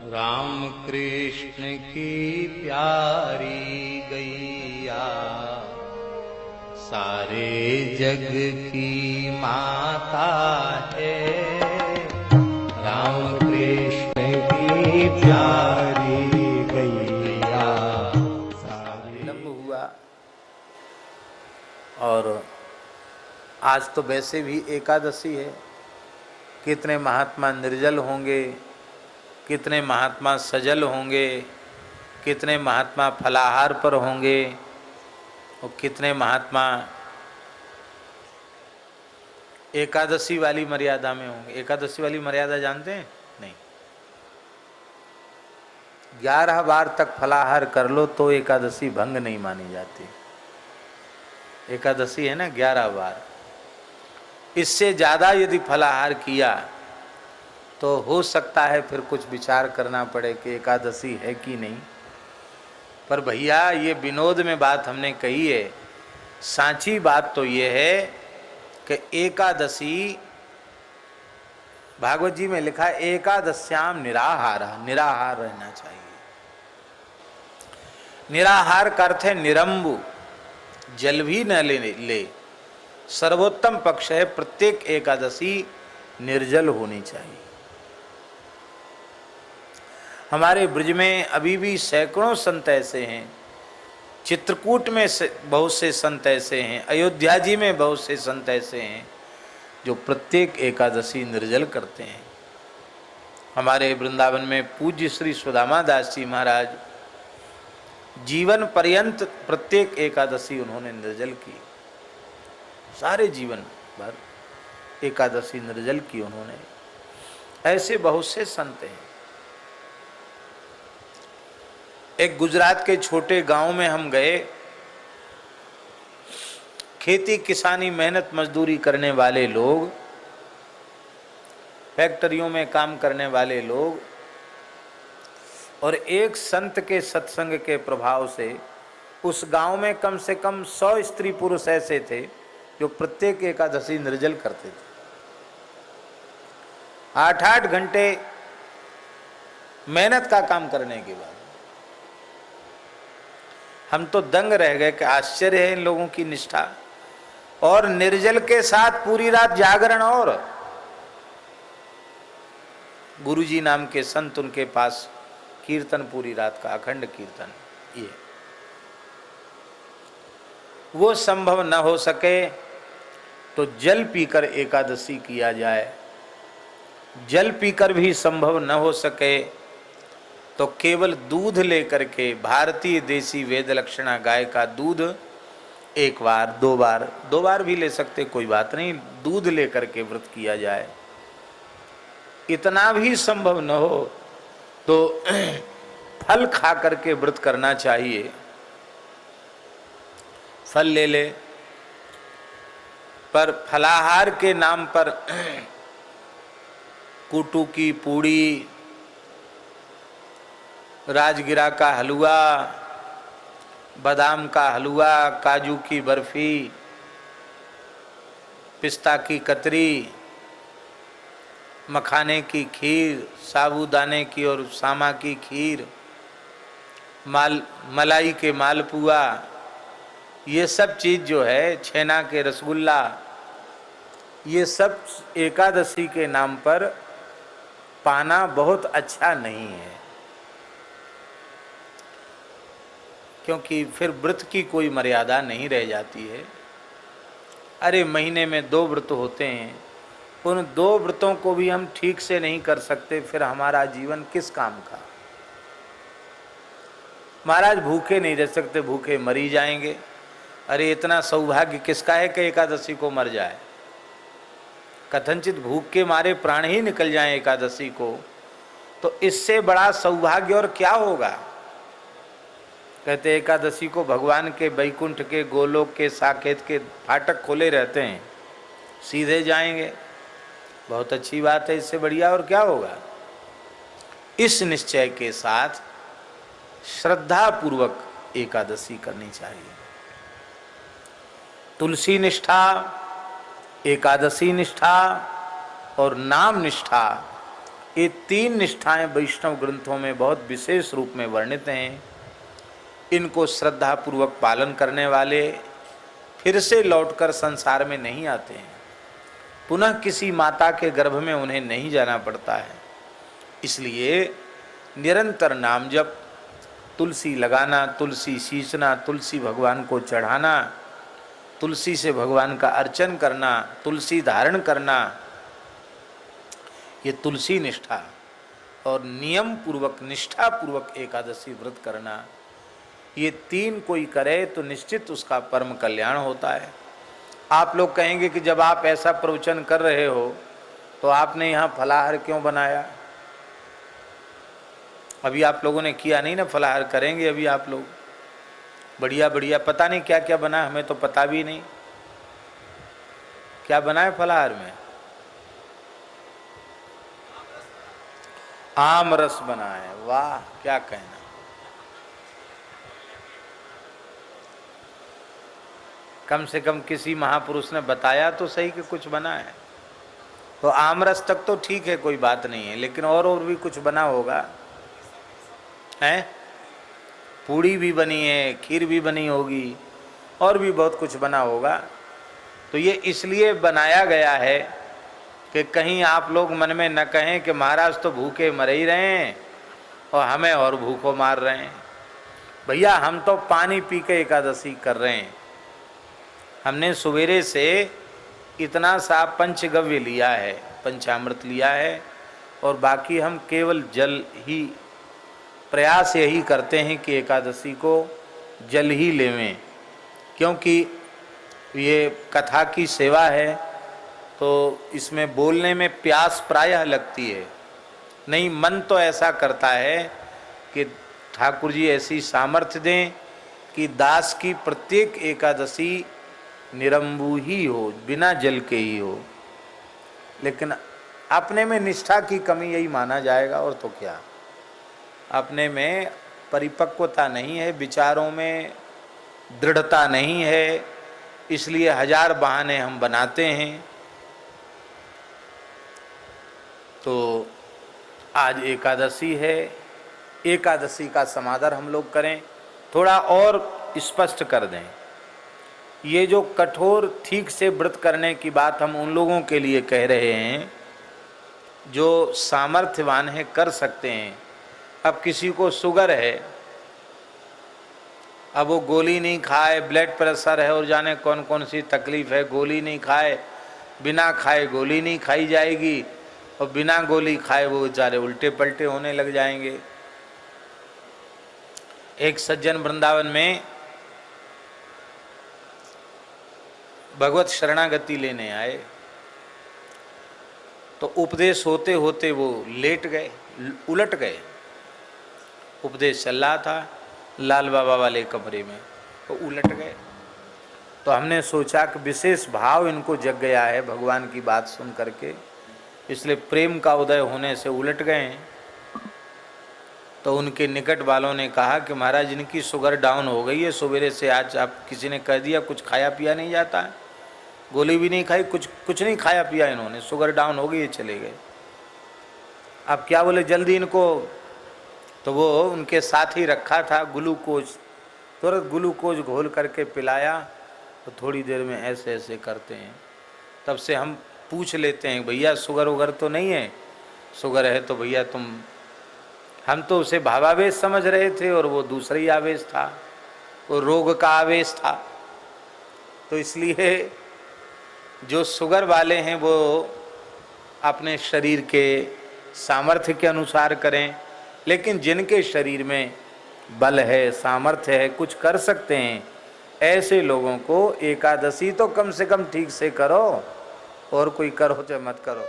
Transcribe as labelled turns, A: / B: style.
A: राम कृष्ण की प्यारी गैया सारे जग की माता है। राम कृष्ण की प्यारी गैया सारे।
B: विलंब हुआ और आज तो वैसे भी एकादशी है। कितने महात्मा निर्जल होंगे, कितने महात्मा सजल होंगे, कितने महात्मा फलाहार पर होंगे और कितने महात्मा एकादशी वाली मर्यादा में होंगे। एकादशी वाली मर्यादा जानते हैं? नहीं। 11 बार तक फलाहार कर लो तो एकादशी भंग नहीं मानी जाती। एकादशी है ना 11 बार। इससे ज़्यादा यदि फलाहार किया तो हो सकता है फिर कुछ विचार करना पड़े कि एकादशी है कि नहीं। पर भैया ये विनोद में बात हमने कही है, सांची बात तो ये है कि एकादशी भागवत जी में लिखा है एकादश्याम निराहार, निराहार रहना चाहिए। निराहार का अर्थ है निरंबु, जल भी न ले। सर्वोत्तम पक्ष है प्रत्येक एकादशी निर्जल होनी चाहिए। हमारे ब्रज में अभी भी सैकड़ों संत ऐसे हैं, चित्रकूट में बहुत से संत ऐसे हैं, अयोध्या जी में बहुत से संत ऐसे हैं जो प्रत्येक एकादशी निर्जल करते हैं। हमारे वृंदावन में पूज्य श्री सुदामा दास जी महाराज जीवन पर्यंत प्रत्येक एकादशी उन्होंने निर्जल की। सारे जीवन भर एकादशी निर्जल की उन्होंने। ऐसे बहुत से संत हैं। एक गुजरात के छोटे गांव में हम गए। खेती किसानी मेहनत मजदूरी करने वाले लोग, फैक्ट्रियों में काम करने वाले लोग, और एक संत के सत्संग के प्रभाव से उस गांव में कम से कम 100 स्त्री पुरुष ऐसे थे जो प्रत्येक एकादशी निर्जल करते थे। 8-8 घंटे मेहनत का काम करने के बाद हम तो दंग रह गए कि आश्चर्य है इन लोगों की निष्ठा। और निर्जल के साथ पूरी रात जागरण। और गुरुजी नाम के संत, उनके पास कीर्तन पूरी रात का, अखंड कीर्तन। ये वो संभव न हो सके तो जल पीकर एकादशी किया जाए। जल पीकर भी संभव न हो सके तो केवल दूध लेकर के, भारतीय देसी वेद लक्षणा गाय का दूध 1 बार 2 बार भी ले सकते, कोई बात नहीं, दूध लेकर के व्रत किया जाए। इतना भी संभव न हो तो फल खा करके व्रत करना चाहिए। फल ले ले, पर फलाहार के नाम पर कुटू की पूड़ी, राजगिरा का हलवा, बादाम का हलवा, काजू की बर्फी, पिस्ता की कतरी, मखाने की खीर, साबूदाने की और सामा की खीर, मलाई के मालपुआ, ये सब चीज़ जो है, छेना के रसगुल्ला, ये सब एकादशी के नाम पर पाना बहुत अच्छा नहीं है। क्योंकि फिर व्रत की कोई मर्यादा नहीं रह जाती है। अरे महीने में 2 व्रत होते हैं, उन 2 व्रतों को भी हम ठीक से नहीं कर सकते, फिर हमारा जीवन किस काम का। महाराज भूखे नहीं रह सकते, भूखे मरी जाएंगे। अरे इतना सौभाग्य किसका है कि एकादशी को मर जाए। कथनचित भूख के मारे प्राण ही निकल जाएं एकादशी को, तो इससे बड़ा सौभाग्य और क्या होगा। कहते एकादशी को भगवान के बैकुंठ के, गोलोक के, साकेत के फाटक खोले रहते हैं, सीधे जाएंगे। बहुत अच्छी बात है, इससे बढ़िया और क्या होगा। इस निश्चय के साथ श्रद्धा पूर्वक एकादशी करनी चाहिए। तुलसी निष्ठा, एकादशी निष्ठा और नाम निष्ठा, ये 3 निष्ठाएं वैष्णव ग्रंथों में बहुत विशेष रूप में वर्णित हैं। इनको श्रद्धा पूर्वक पालन करने वाले फिर से लौटकर संसार में नहीं आते हैं, पुनः किसी माता के गर्भ में उन्हें नहीं जाना पड़ता है। इसलिए निरंतर नाम जप, तुलसी लगाना, तुलसी सींचना, तुलसी भगवान को चढ़ाना, तुलसी से भगवान का अर्चन करना, तुलसी धारण करना, ये तुलसी निष्ठा और नियम पूर्वक निष्ठा पूर्वक एकादशी व्रत करना, ये 3 कोई करे तो निश्चित उसका परम कल्याण होता है। आप लोग कहेंगे कि जब आप ऐसा प्रवचन कर रहे हो तो आपने यहाँ फलाहार क्यों बनाया? अभी आप लोगों ने किया नहीं ना, फलाहार करेंगे अभी आप लोग। बढ़िया बढ़िया, पता नहीं क्या क्या बना, हमें तो पता भी नहीं क्या बना है फलाहार में। आम रस बना है, वाह क्या कहना। कम से कम किसी महापुरुष ने बताया तो सही कि कुछ बना है। तो आम रस तक तो ठीक है, कोई बात नहीं है, लेकिन और भी कुछ बना होगा है। पूड़ी भी बनी है, खीर भी बनी होगी, और भी बहुत कुछ बना होगा। तो ये इसलिए बनाया गया है कि कहीं आप लोग मन में न कहें कि महाराज तो भूखे मर ही रहे हैं और हमें और भूखों मार रहे हैं। भैया हम तो पानी पी के एकादशी कर रहे हैं। हमने सवेरे से इतना सा पंचगव्य लिया है, पंचामृत लिया है, और बाकी हम केवल जल ही, प्रयास यही करते हैं कि एकादशी को जल ही लेवें, क्योंकि ये कथा की सेवा है तो इसमें बोलने में प्यास प्रायः लगती है। नहीं, मन तो ऐसा करता है कि ठाकुर जी ऐसी सामर्थ्य दें कि दास की प्रत्येक एकादशी निरंबू ही हो, बिना जल के ही हो। लेकिन अपने में निष्ठा की कमी यही माना जाएगा, और तो क्या। अपने में परिपक्वता नहीं है, विचारों में दृढ़ता नहीं है, इसलिए 1000 बहाने हम बनाते हैं। तो आज एकादशी है, एकादशी का समादर हम लोग करें, थोड़ा और स्पष्ट कर दें। ये जो कठोर ठीक से व्रत करने की बात हम उन लोगों के लिए कह रहे हैं जो सामर्थ्यवान है, कर सकते हैं। अब किसी को शुगर है, अब वो गोली नहीं खाए, ब्लड प्रेशर है और जाने कौन कौन सी तकलीफ है, गोली नहीं खाए, बिना खाए गोली नहीं खाई जाएगी, और बिना गोली खाए वो बेचारे उल्टे पलटे होने लग जाएंगे। एक सज्जन वृंदावन में भगवत शरणागति लेने आए, तो उपदेश होते होते वो लेट गए, उलट गए। उपदेश चल रहा था लाल बाबा वाले कमरे में, तो उलट गए। तो हमने सोचा कि विशेष भाव इनको जग गया है भगवान की बात सुन करके, इसलिए प्रेम का उदय होने से उलट गए हैं। तो उनके निकट वालों ने कहा कि महाराज इनकी शुगर डाउन हो गई है, सवेरे से आज आप किसी ने कह दिया कुछ खाया पिया नहीं जाता है, गोली भी नहीं खाई, कुछ नहीं खाया पिया इन्होंने, शुगर डाउन हो गई, ये चले गए। अब क्या बोले, जल्दी इनको। तो वो उनके साथ ही रखा था ग्लूकोज, तुरंत ग्लूकोज घोल करके पिलाया। तो थोड़ी देर में ऐसे ऐसे करते हैं। तब से हम पूछ लेते हैं, भैया शुगर वगर तो नहीं है? शुगर है तो भैया हम तो उसे भावावेश समझ रहे थे और वो दूसरा ही आवेश था, वो रोग का आवेश था। तो इसलिए जो शुगर वाले हैं वो अपने शरीर के सामर्थ्य के अनुसार करें, लेकिन जिनके शरीर में बल है, सामर्थ्य है, कुछ कर सकते हैं, ऐसे लोगों को एकादशी तो कम से कम ठीक से करो, और कोई करो चाहे मत करो।